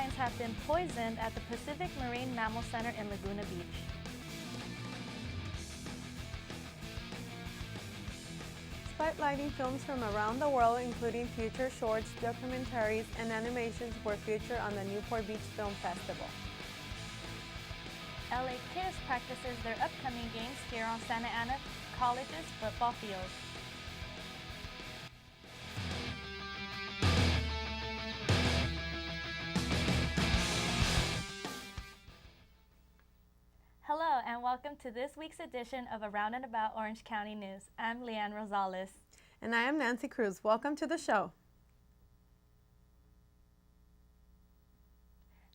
lions have been poisoned at the Pacific Marine Mammal Center in Laguna Beach. Spotlighting films from around the world, including feature shorts, documentaries, and animations, were featured on the Newport Beach Film Festival. LIZZIE practices their upcoming games here on Santa Ana College's football field. Hello and welcome to this week's edition of Around and About Orange County News. I'm Leanne Rosales. And I am Nancy Cruz. Welcome to the show.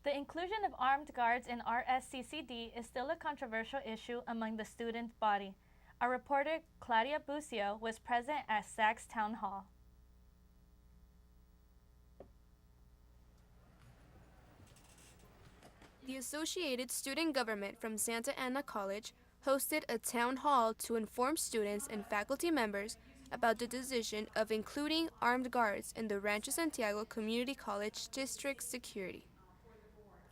The inclusion of armed guards in RSCCD is still a controversial issue among the student body. Our reporter, Claudia Bucio, was present at SAC's Town Hall. The Associated Student Government from Santa Ana College hosted a town hall to inform students and faculty members about the decision of including armed guards in the Rancho Santiago Community College District security.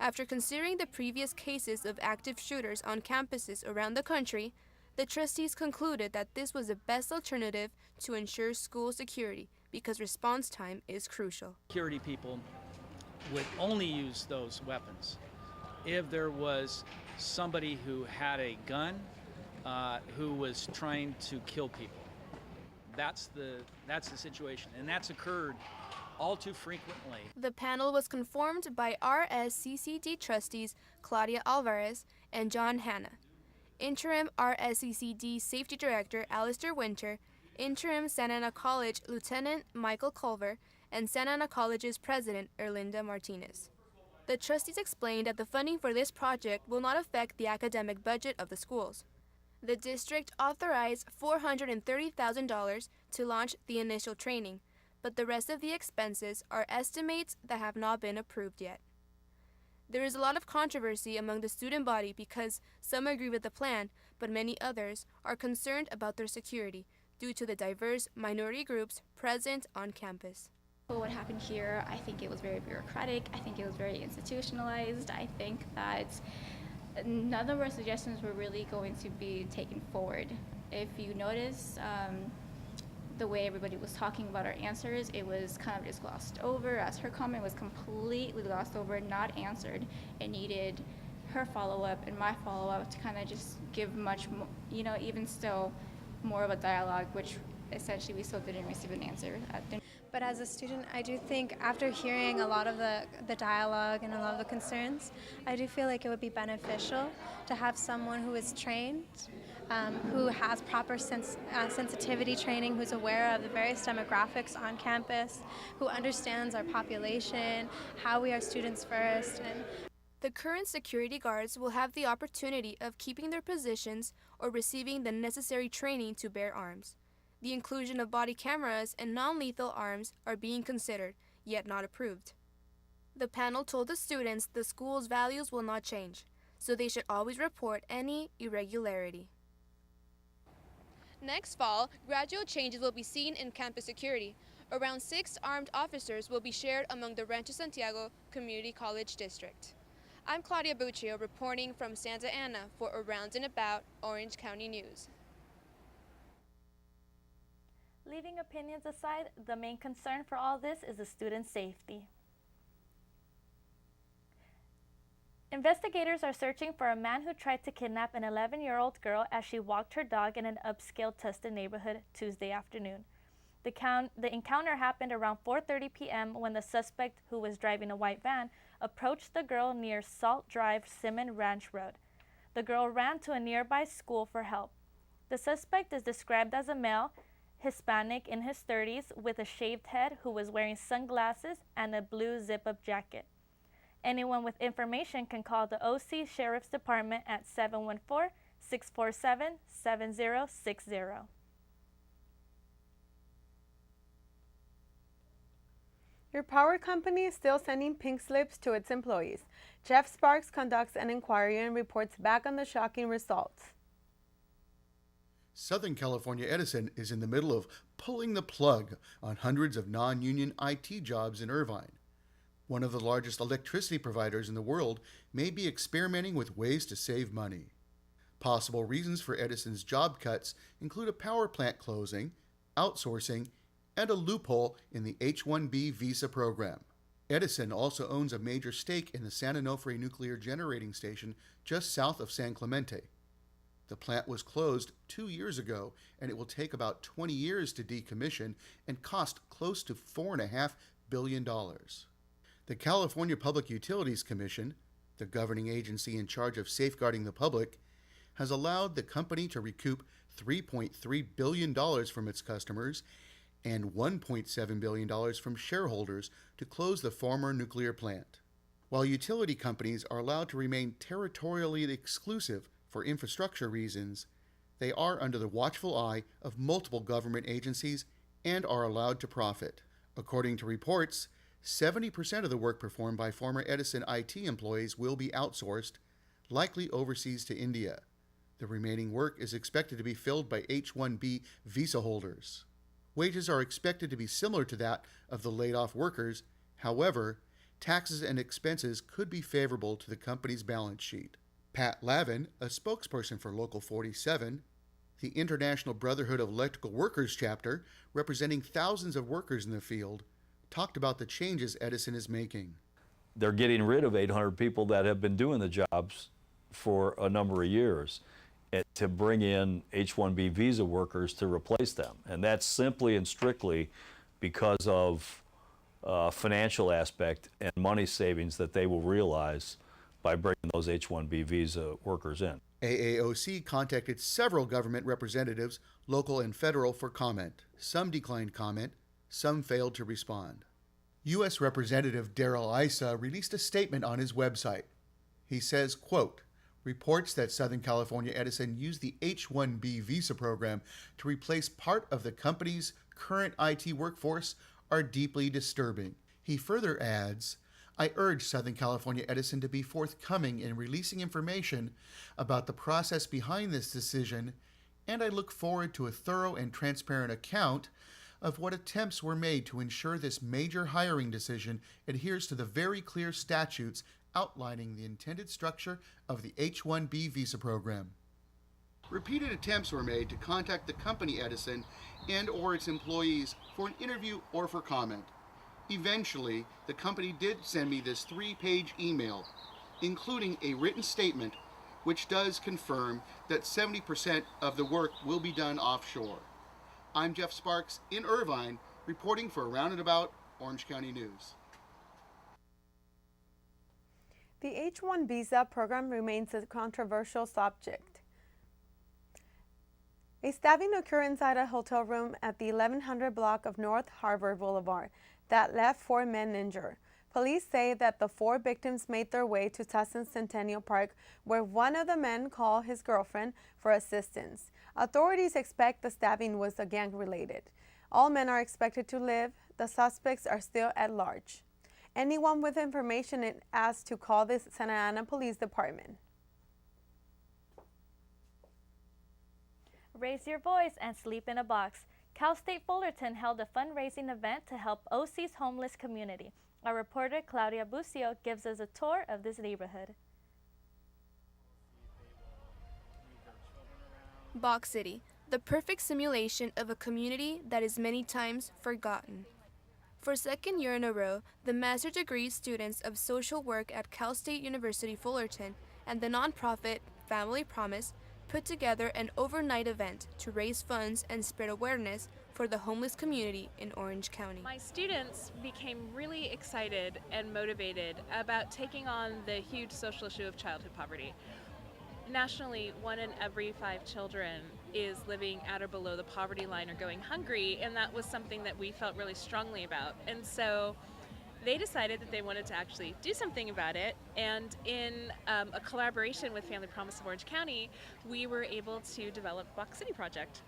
After considering the previous cases of active shooters on campuses around the country, the trustees concluded that this was the best alternative to ensure school security because response time is crucial. Security people would only use those weapons if there was somebody who had a gun who was trying to kill people. That's the situation, and that's occurred all too frequently. The panel was conformed by RSCCD trustees Claudia Alvarez and John Hanna, interim RSCCD Safety Director Alistair Winter, interim Santa Ana College Lieutenant Michael Culver, and Santa Ana College's President Erlinda Martinez. The trustees explained that the funding for this project will not affect the academic budget of the schools. The district authorized $430,000 to launch the initial training, but the rest of the expenses are estimates that have not been approved yet. There is a lot of controversy among the student body because some agree with the plan, but many others are concerned about their security due to the diverse minority groups present on campus. Well, what happened here, I think it was very bureaucratic. I think it was very institutionalized. I think that none of our suggestions were really going to be taken forward. If you notice, the way everybody was talking about our answers, it was kind of just glossed over, as her comment was completely glossed over, not answered. It needed her follow-up and my follow-up to kind of just give much more, even still more of a dialogue, which essentially we still didn't receive an answer at. But as a student, I do think after hearing a lot of the dialogue and a lot of the concerns, I do feel like it would be beneficial to have someone who is trained, who has proper sensitivity training, who's aware of the various demographics on campus, who understands our population, how we are students first. The current security guards will have the opportunity of keeping their positions or receiving the necessary training to bear arms. The inclusion of body cameras and non-lethal arms are being considered, yet not approved. The panel told the students the school's values will not change, so they should always report any irregularity. Next fall, gradual changes will be seen in campus security. Around 6 armed officers will be shared among the Rancho Santiago Community College District. I'm Claudia Bucio reporting from Santa Ana for Around and About Orange County News. Leaving opinions aside, the main concern for all this is the students' safety. Investigators are searching for a man who tried to kidnap an 11-year-old girl as she walked her dog in an upscale Tustin neighborhood Tuesday afternoon. The encounter happened around 4:30 p.m. when the suspect, who was driving a white van, approached the girl near Salt Drive Simmon Ranch Road. The girl ran to a nearby school for help. The suspect is described as a male, Hispanic in his 30s with a shaved head who was wearing sunglasses and a blue zip-up jacket. Anyone with information can call the OC Sheriff's Department at 714-647-7060. Your power company is still sending pink slips to its employees. Jeff Sparks conducts an inquiry and reports back on the shocking results. Southern California Edison is in the middle of pulling the plug on hundreds of non-union IT jobs in Irvine. One of the largest electricity providers in the world may be experimenting with ways to save money. Possible reasons for Edison's job cuts include a power plant closing, outsourcing, and a loophole in the H-1B visa program. Edison also owns a major stake in the San Onofre nuclear generating station just south of San Clemente. The plant was closed 2 years ago, and it will take about 20 years to decommission and cost close to $4.5 billion. The California Public Utilities Commission, the governing agency in charge of safeguarding the public, has allowed the company to recoup $3.3 billion from its customers and $1.7 billion from shareholders to close the former nuclear plant. While utility companies are allowed to remain territorially exclusive for infrastructure reasons, they are under the watchful eye of multiple government agencies and are allowed to profit. According to reports, 70% of the work performed by former Edison IT employees will be outsourced, likely overseas to India. The remaining work is expected to be filled by H-1B visa holders. Wages are expected to be similar to that of the laid-off workers. However, taxes and expenses could be favorable to the company's balance sheet. Pat Lavin, a spokesperson for Local 47, the International Brotherhood of Electrical Workers chapter, representing thousands of workers in the field, talked about the changes Edison is making. They're getting rid of 800 people that have been doing the jobs for a number of years to bring in H-1B visa workers to replace them. And that's simply and strictly because of financial aspect and money savings that they will realize by bringing those H-1B visa workers in. AAOC contacted several government representatives, local and federal, for comment. Some declined comment, some failed to respond. U.S. Representative Darrell Issa released a statement on his website. He says, quote, "Reports that Southern California Edison used the H-1B visa program to replace part of the company's current IT workforce are deeply disturbing." He further adds, "I urge Southern California Edison to be forthcoming in releasing information about the process behind this decision, and I look forward to a thorough and transparent account of what attempts were made to ensure this major hiring decision adheres to the very clear statutes outlining the intended structure of the H-1B visa program." Repeated attempts were made to contact the company Edison and/or its employees for an interview or for comment. Eventually, the company did send me this 3-page email, including a written statement which does confirm that 70% of the work will be done offshore. I'm Jeff Sparks in Irvine, reporting for Roundabout Orange County News. The H-1 visa program remains a controversial subject. A stabbing occurred inside a hotel room at the 1100 block of North Harvard Boulevard that left 4 men injured. Police say that the 4 victims made their way to Tustin Centennial Park, where one of the men called his girlfriend for assistance. Authorities expect the stabbing was gang-related. All men are expected to live. The suspects are still at large. Anyone with information is asked to call the Santa Ana Police Department. Raise your voice and sleep in a box. Cal State Fullerton held a fundraising event to help OC's homeless community. Our reporter Claudia Bucio gives us a tour of this neighborhood. Box City, the perfect simulation of a community that is many times forgotten. For second year in a row, the master's degree students of social work at Cal State University Fullerton and the nonprofit Family Promise put together an overnight event to raise funds and spread awareness for the homeless community in Orange County. My students became really excited and motivated about taking on the huge social issue of childhood poverty. Nationally, 1 in every 5 children is living at or below the poverty line or going hungry, and that was something that we felt really strongly about. And so they decided that they wanted to actually do something about it, and in a collaboration with Family Promise of Orange County, we were able to develop Box City Project.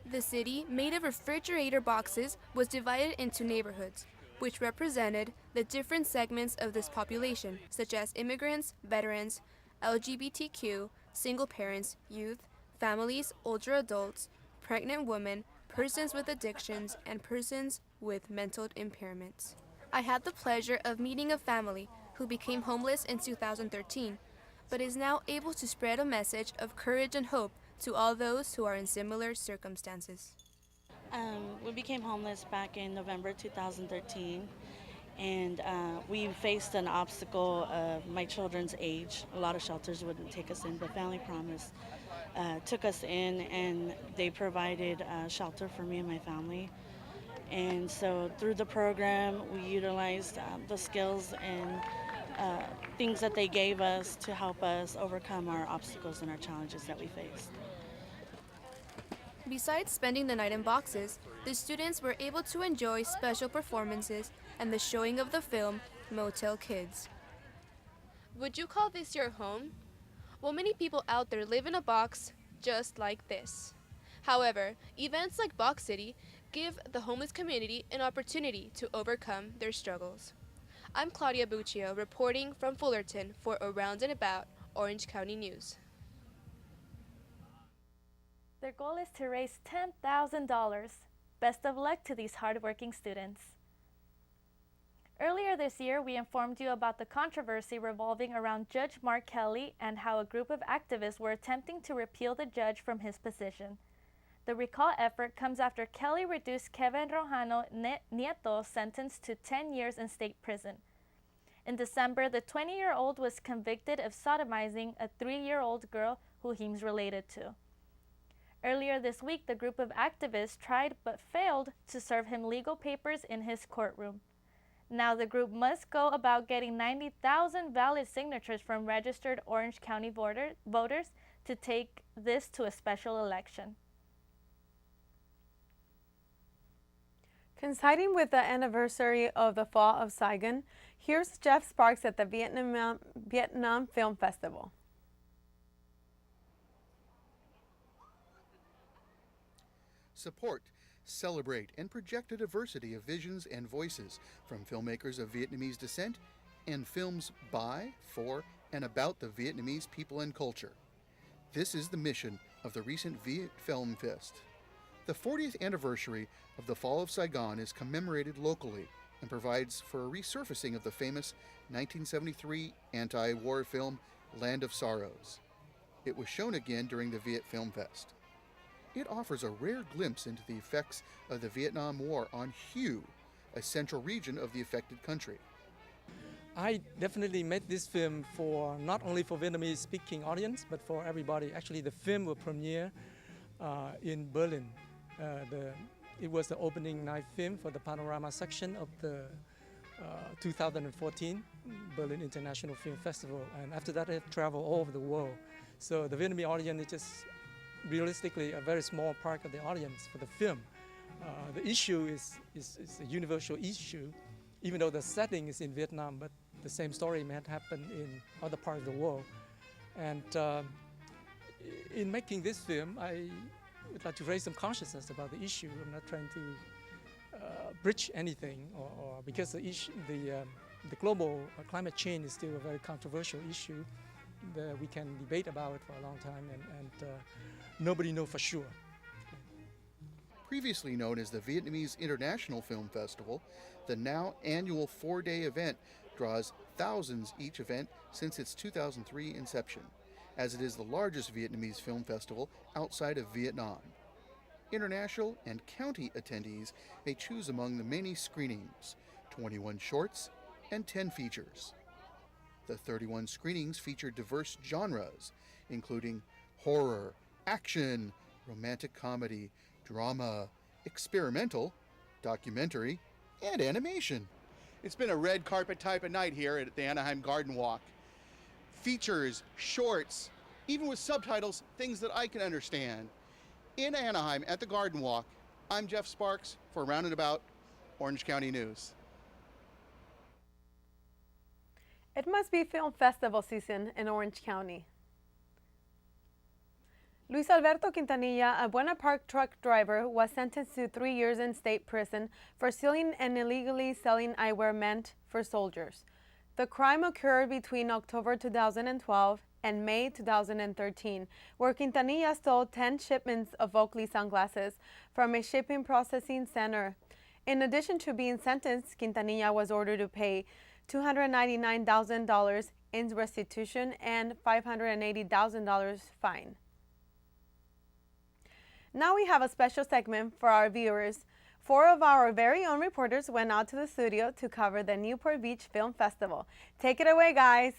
The city, made of refrigerator boxes, was divided into neighborhoods, which represented the different segments of this population, such as immigrants, veterans, LGBTQ, single parents, youth, families, older adults, pregnant women, persons with addictions, and persons with mental impairments. I had the pleasure of meeting a family who became homeless in 2013, but is now able to spread a message of courage and hope to all those who are in similar circumstances. We became homeless back in November 2013, and we faced an obstacle of my children's age. A lot of shelters wouldn't take us in, but Family Promise took us in, and they provided shelter for me and my family. And so through the program, we utilized the skills and things that they gave us to help us overcome our obstacles and our challenges that we faced. Besides spending the night in boxes, the students were able to enjoy special performances and the showing of the film Motel Kids. Would you call this your home? Well, many people out there live in a box just like this. However, events like Box City give the homeless community an opportunity to overcome their struggles. I'm Claudia Buccio reporting from Fullerton for Around and About Orange County News. Their goal is to raise $10,000. Best of luck to these hardworking students. Earlier this year, we informed you about the controversy revolving around Judge Mark Kelly and how a group of activists were attempting to repeal the judge from his position. The recall effort comes after Kelly reduced Kevin Rojano Nieto's sentence to 10 years in state prison. In December, the 20-year-old was convicted of sodomizing a 3-year-old girl who he's related to. Earlier this week, the group of activists tried but failed to serve him legal papers in his courtroom. Now the group must go about getting 90,000 valid signatures from registered Orange County voters to take this to a special election. Coinciding with the anniversary of the fall of Saigon, here's Jeff Sparks at the Vietnam Film Festival. Support, celebrate, and project a diversity of visions and voices from filmmakers of Vietnamese descent and films by, for, and about the Vietnamese people and culture. This is the mission of the recent Viet Film Fest. The 40th anniversary of the fall of Saigon is commemorated locally and provides for a resurfacing of the famous 1973 anti-war film Land of Sorrows. It was shown again during the Viet Film Fest. It offers a rare glimpse into the effects of the Vietnam War on Hue, a central region of the affected country. I definitely made this film for not only for Vietnamese speaking audience, but for everybody. Actually, the film will premiere in Berlin. It was the opening night film for the panorama section of the 2014 Berlin International Film Festival. And after that, it traveled all over the world. So the Vietnamese audience is just realistically a very small part of the audience for the film. The issue is a universal issue, even though the setting is in Vietnam, but the same story may have happened in other parts of the world. And in making this film, I would like to raise some consciousness about the issue. I'm not trying to bridge anything, or because the global climate change is still a very controversial issue that we can debate about it for a long time, and nobody knows for sure. Previously known as the Vietnamese International Film Festival, the now annual 4-day event draws thousands each event since its 2003 inception, as it is the largest Vietnamese film festival outside of Vietnam. International and county attendees may choose among the many screenings, 21 shorts and 10 features. The 31 screenings feature diverse genres, including horror, action, romantic comedy, drama, experimental, documentary, and animation. It's been a red carpet type of night here at the Anaheim Garden Walk. Features, shorts, even with subtitles, things that I can understand. In Anaheim at the Garden Walk, I'm Jeff Sparks for Round and About Orange County News. It must be film festival season in Orange County. Luis Alberto Quintanilla, a Buena Park truck driver, was sentenced to 3 years in state prison for stealing and illegally selling eyewear meant for soldiers. The crime occurred between October 2012 and May 2013, where Quintanilla stole 10 shipments of Oakley sunglasses from a shipping processing center In addition to being sentenced, Quintanilla was ordered to pay $299,000 in restitution and $580,000 fine. Now we have a special segment for our viewers. 4 of our very own reporters went out to the studio to cover the Newport Beach Film Festival. Take it away, guys.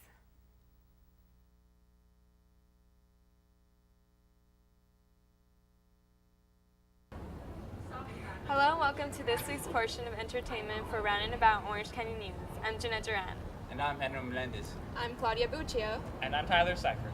Hello and welcome to this week's portion of entertainment for Round and About Orange County News. I'm Jeanette Duran. And I'm Henry Melendez. I'm Claudia Buccio. And I'm Tyler Seifert.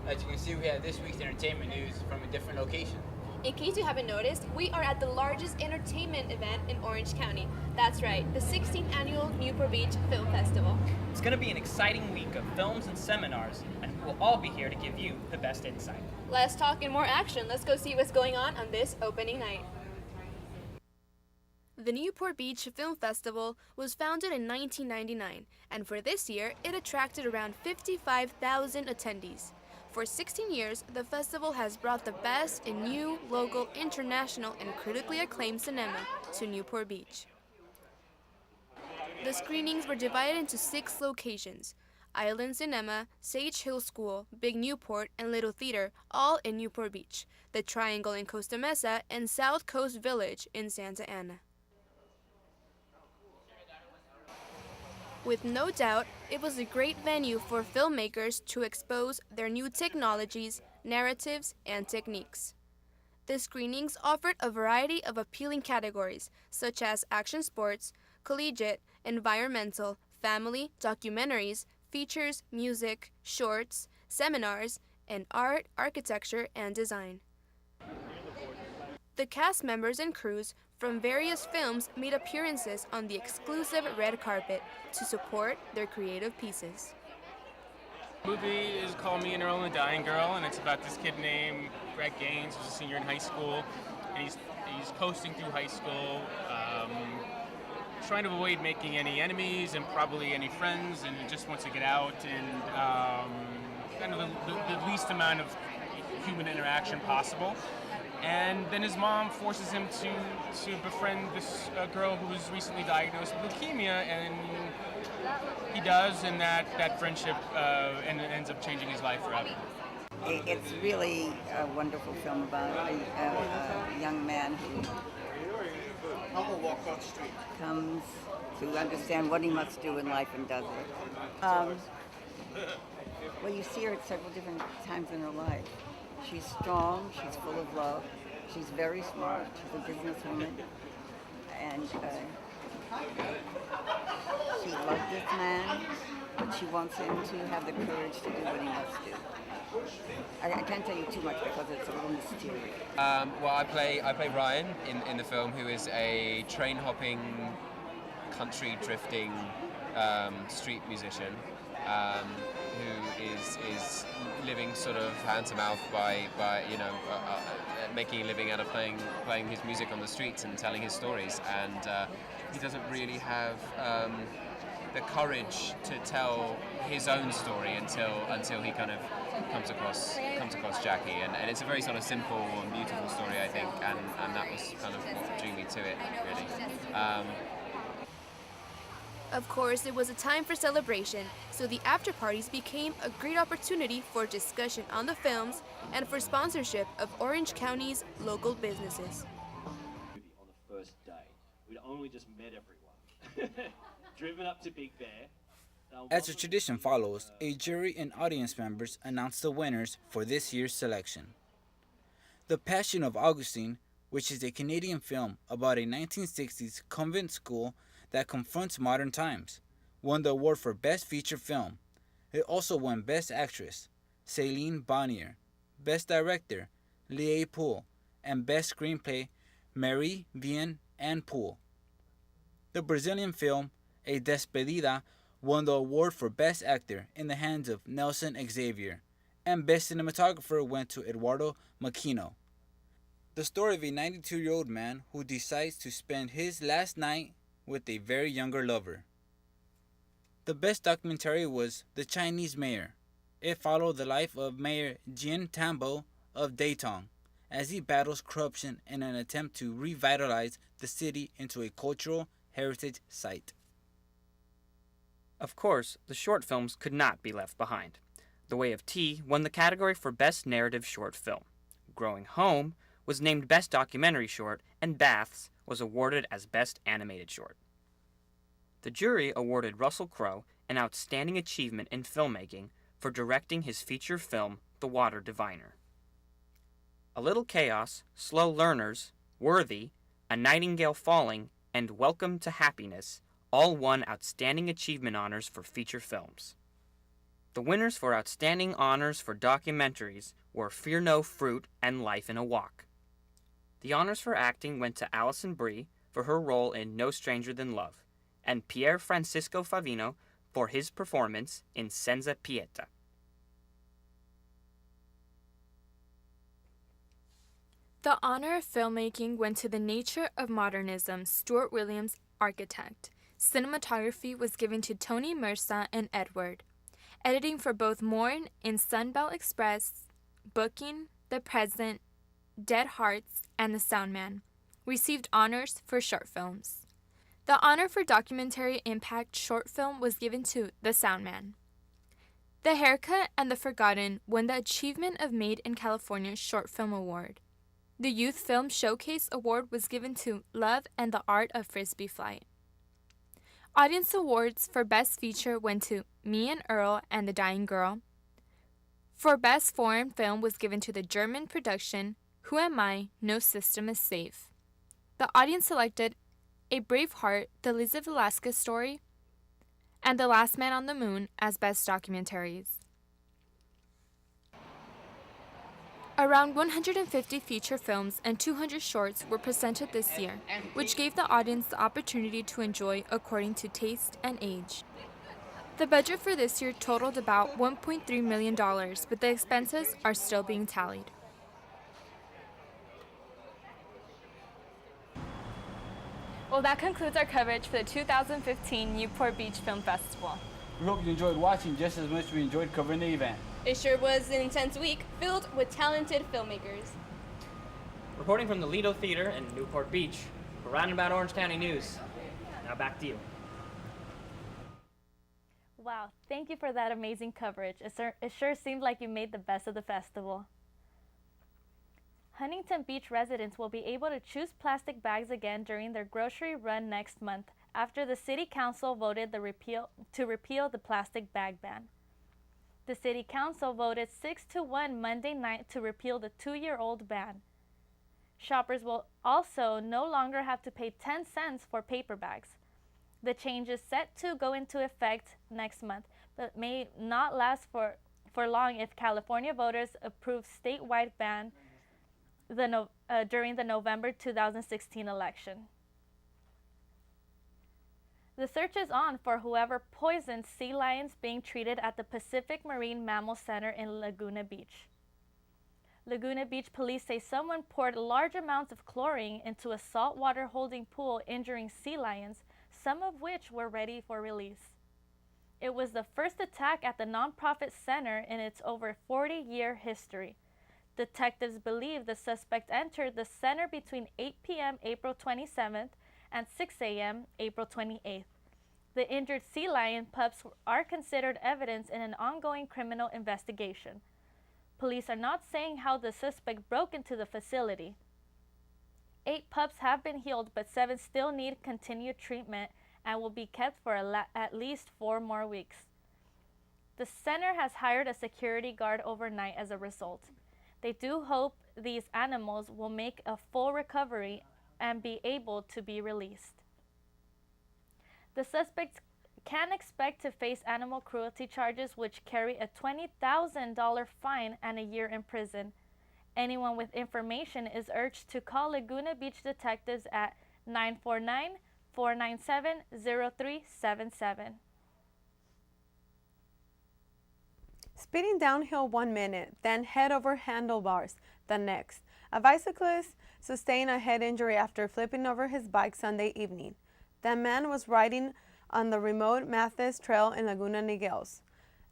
As you can see, we have this week's entertainment news from a different location. In case you haven't noticed, we are at the largest entertainment event in Orange County. That's right, the 16th annual Newport Beach Film Festival. It's going to be an exciting week of films and seminars, and we'll all be here to give you the best insight. Less talk and more action. Let's go see what's going on this opening night. The Newport Beach Film Festival was founded in 1999, and for this year, it attracted around 55,000 attendees. For 16 years, the festival has brought the best in new, local, international, and critically acclaimed cinema to Newport Beach. The screenings were divided into 6 locations: Island Cinema, Sage Hill School, Big Newport, and Little Theater, all in Newport Beach, the Triangle in Costa Mesa, and South Coast Village in Santa Ana. With no doubt, it was a great venue for filmmakers to expose their new technologies, narratives, and techniques. The screenings offered a variety of appealing categories, such as action sports, collegiate, environmental, family, documentaries, features, music, shorts, seminars, and art, architecture, and design. The cast members and crews from various films made appearances on the exclusive red carpet to support their creative pieces. The movie is called Me and Earl and the Dying Girl, and it's about this kid named Greg Gaines, who's a senior in high school, and he's coasting through high school, trying to avoid making any enemies and probably any friends, and he just wants to get out and kind of the least amount of human interaction possible. And then his mom forces him to befriend this girl who was recently diagnosed with leukemia, and he does, and that friendship ends up changing his life forever. It's really a wonderful film about a young man who comes to understand what he must do in life and does it. Well, you see her at several different times in her life. She's strong, she's full of love, she's very smart, she's a businesswoman, and she loves this man, but she wants him to have the courage to do what he must do. I can't tell you too much because it's a little mysterious. Well, I play Ryan in the film, who is a train-hopping, country-drifting street musician. Who is living sort of hand to mouth by making a living out of playing his music on the streets and telling his stories, and he doesn't really have the courage to tell his own story until he kind of comes across Jackie, and it's a very sort of simple and beautiful story, I think, and that was kind of what drew me to it, really. Of course, it was a time for celebration, so the after parties became a great opportunity for discussion on the films and for sponsorship of Orange County's local businesses. On the first day, we'd only just met everyone, driven up to Big Bear. As the tradition follows, a jury and audience members announced the winners for this year's selection. The Passion of Augustine, which is a Canadian film about a 1960s convent school that confronts modern times, won the award for Best Feature Film. It also won Best Actress, Céline Bonnier, Best Director, Lee Poole, and Best Screenplay, Marie Vienne Ann Poole. The Brazilian film, A Despedida, won the award for Best Actor in the hands of Nelson Xavier, and Best Cinematographer went to Eduardo Makino. The story of a 92-year-old man who decides to spend his last night with a very younger lover. The best documentary was The Chinese Mayor. It followed the life of Mayor Jian Tambo of Datong, as he battles corruption in an attempt to revitalize the city into a cultural heritage site. Of course, the short films could not be left behind. The Way of Tea won the category for Best Narrative Short Film. Growing Home was named Best Documentary Short, and Baths was awarded as Best Animated Short. The jury awarded Russell Crowe an outstanding achievement in filmmaking for directing his feature film, The Water Diviner. A Little Chaos, Slow Learners, Worthy, A Nightingale Falling, and Welcome to Happiness all won Outstanding Achievement honors for feature films. The winners for Outstanding honors for documentaries were Fear No Fruit and Life in a Walk. The honors for acting went to Alison Brie for her role in No Stranger Than Love, and Pier Francisco Favino for his performance in Senza Pietà. The honor of filmmaking went to the Nature of Modernism, Stuart Williams, architect. Cinematography was given to Tony MIRZA and EADWEARD. Editing for both MORAN in Sunbelt Express, Booking, The Present, Dead Hearts, and The Soundman received honors for short films. The honor for documentary impact short film was given to The Soundman. The Haircut and The Forgotten won the Achievement of Made in California Short Film Award. The Youth Film Showcase Award was given to Love and the Art of Frisbee Flight. Audience awards for Best Feature went to Me and Earl and the Dying Girl. For Best Foreign Film was given to the German production Who Am I? No System is Safe. The audience selected A Brave Heart, the LIZZIE VELASQUEZ story, and The Last Man on the Moon as Best Documentaries. Around 150 feature films and 200 shorts were presented this year, which gave the audience the opportunity to enjoy according to taste and age. The budget for this year totaled about $1.3 million, but the expenses are still being tallied. Well, that concludes our coverage for the 2015 Newport Beach Film Festival. We hope you enjoyed watching just as much as we enjoyed covering the event. It sure was an intense week filled with talented filmmakers. Reporting from the Lido Theater in Newport Beach, for Roundabout Orange County News. Now back to you. Wow, thank you for that amazing coverage. It sure seemed like you made the best of the festival. Huntington Beach residents will be able to choose plastic bags again during their grocery run next month after the City Council voted to repeal the plastic bag ban. The City Council voted 6-1 Monday night to repeal the 2-year-old ban. Shoppers will also no longer have to pay 10 cents for paper bags. The change is set to go into effect next month, but may not last for long if California voters approve statewide ban during the November 2016 election. The search is on for whoever poisoned sea lions being treated at the Pacific Marine Mammal Center in Laguna Beach. Laguna Beach police say someone poured large amounts of chlorine into a saltwater holding pool, injuring sea lions, some of which were ready for release. It was the first attack at the nonprofit center in its over 40-year history. Detectives believe the suspect entered the center between 8 p.m. April 27th and 6 a.m. April 28th. The injured sea lion pups are considered evidence in an ongoing criminal investigation. Police are not saying how the suspect broke into the facility. 8 pups have been healed, but 7 still need continued treatment and will be kept for at least 4 more weeks. The center has hired a security guard overnight as a result. They do hope these animals will make a full recovery and be able to be released. The suspects can expect to face animal cruelty charges, which carry a $20,000 fine and a year in prison. Anyone with information is urged to call Laguna Beach detectives at 949-497-0377. Speeding downhill 1 minute, then head over handlebars the next. A bicyclist sustained a head injury after flipping over his bike Sunday evening. The man was riding on the remote Mathis Trail in Laguna Niguel.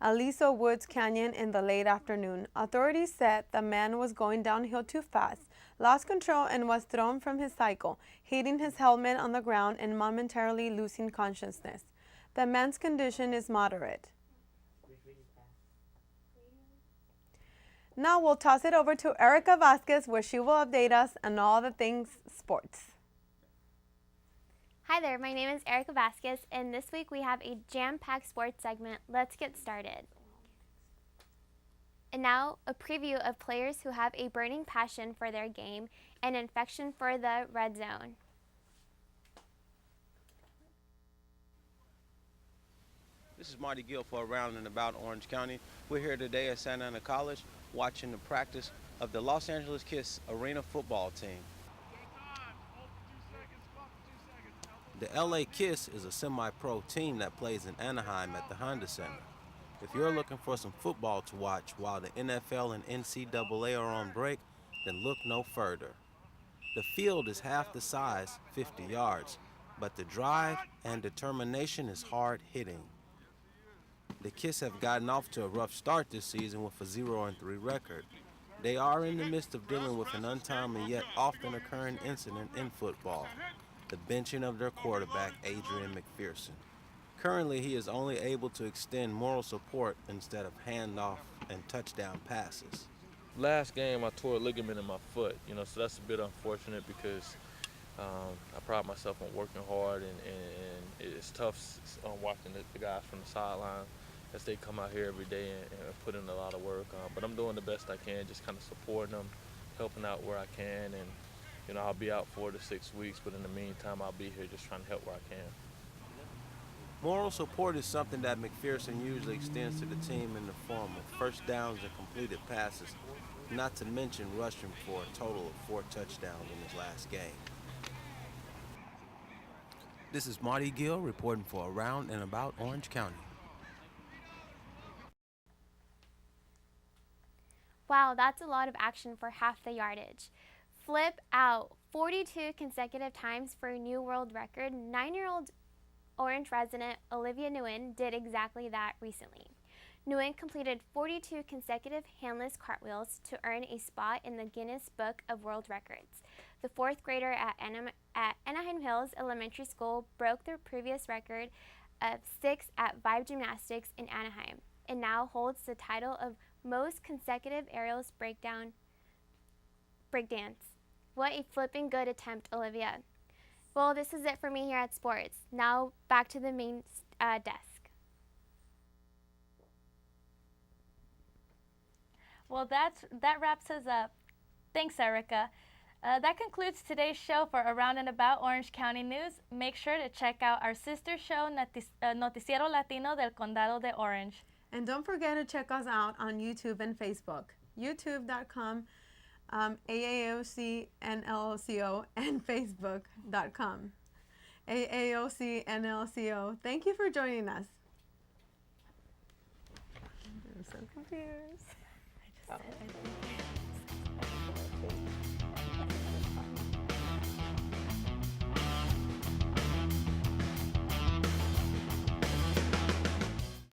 Aliso Woods Canyon in the late afternoon. Authorities said the man was going downhill too fast, lost control, and was thrown from his cycle, hitting his helmet on the ground and momentarily losing consciousness. The man's condition is moderate. Now we'll toss it over to Erica Vasquez, where she will update us on all the things sports. Hi there, my name is Erica Vasquez, and this week we have a jam-packed sports segment. Let's get started. And now, a preview of players who have a burning passion for their game and affection for the red zone. This is Marty Gill for Around and About Orange County. We're here today at Santa Ana College watching the practice of the Los Angeles Kiss Arena football team. The LA Kiss is a semi-pro team that plays in Anaheim at the Honda Center. If you're looking for some football to watch while the NFL and NCAA are on break, then look no further. The field is half the size, 50 yards, but the drive and determination is hard-hitting. The Kiss have gotten off to a rough start this season with a 0-3 record. They are in the midst of dealing with an untimely yet often occurring incident in football, the benching of their quarterback, Adrian McPherson. Currently, he is only able to extend moral support instead of handoff and touchdown passes. Last game, I tore a ligament in my foot, so that's a bit unfortunate because I pride myself on working hard, and it's tough watching the guys from the sideline as they come out here every day and put in a lot of work. But I'm doing the best I can, just kind of supporting them, helping out where I can, and I'll be out 4 to 6 weeks, but in the meantime, I'll be here just trying to help where I can. Moral support is something that McPherson usually extends to the team in the form of first downs and completed passes, not to mention rushing for a total of 4 touchdowns in his last game. This is Marty Gill reporting for Around and About Orange County. Wow, that's a lot of action for half the yardage. Flip out. 42 consecutive times for a new world record. 9-year-old Orange resident Olivia Nguyen did exactly that recently. Nguyen completed 42 consecutive handless cartwheels to earn a spot in the Guinness Book of World Records. The 4th grader at Anaheim Hills Elementary School broke the previous record of 6 at Vibe Gymnastics in Anaheim and now holds the title of most consecutive aerials breakdance. What a flipping good attempt, Olivia. Well, this is it for me here at Sports. Now back to the main desk. Well, that wraps us up. Thanks, Erica. That concludes today's show for Around and About Orange County News. Make sure to check out our sister show, Noticiero Latino del Condado de Orange. And don't forget to check us out on YouTube and Facebook. YouTube.com, AAOC NLCO, and Facebook.com, AAOC NLCO. Thank you for joining us. I'm so confused. I just said